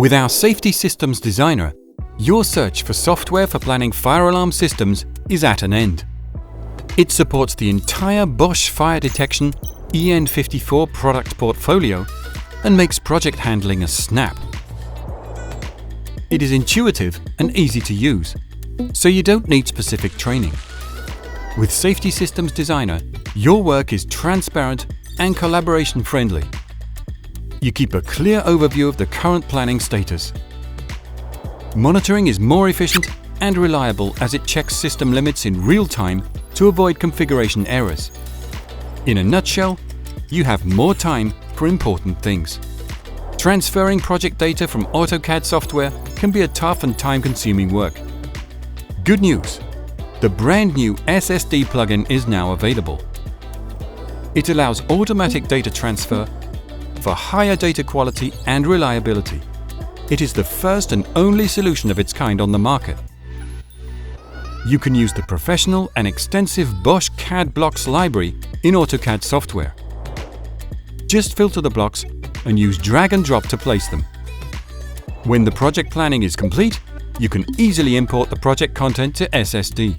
With our Safety Systems Designer, your search for software for planning fire alarm systems is at an end. It supports the entire Bosch fire detection EN54 product portfolio and makes project handling a snap. It is intuitive and easy to use, so you don't need specific training. With Safety Systems Designer, your work is transparent and collaboration friendly. You keep a clear overview of the current planning status. Monitoring is more efficient and reliable as it checks system limits in real time to avoid configuration errors. In a nutshell, you have more time for important things. Transferring project data from AutoCAD software can be a tough and time-consuming work. Good news! The brand new SSD plugin is now available. It allows automatic data transfer for higher data quality and reliability. It is the first and only solution of its kind on the market. You can use the professional and extensive Bosch CAD blocks library in AutoCAD software. Just filter the blocks and use drag and drop to place them. When the project planning is complete, you can easily import the project content to SSD.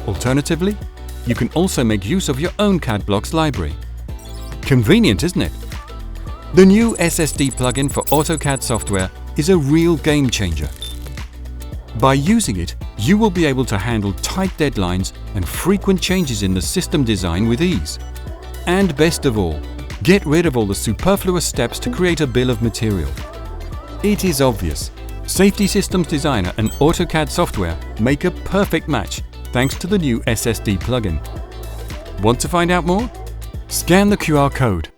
Alternatively, you can also make use of your own CAD blocks library. Convenient, isn't it? The new SSD plugin for AutoCAD software is a real game changer. By using it, you will be able to handle tight deadlines and frequent changes in the system design with ease. And best of all, get rid of all the superfluous steps to create a bill of material. It is obvious. Safety Systems Designer and AutoCAD software make a perfect match thanks to the new SSD plugin. Want to find out more? Scan the QR code.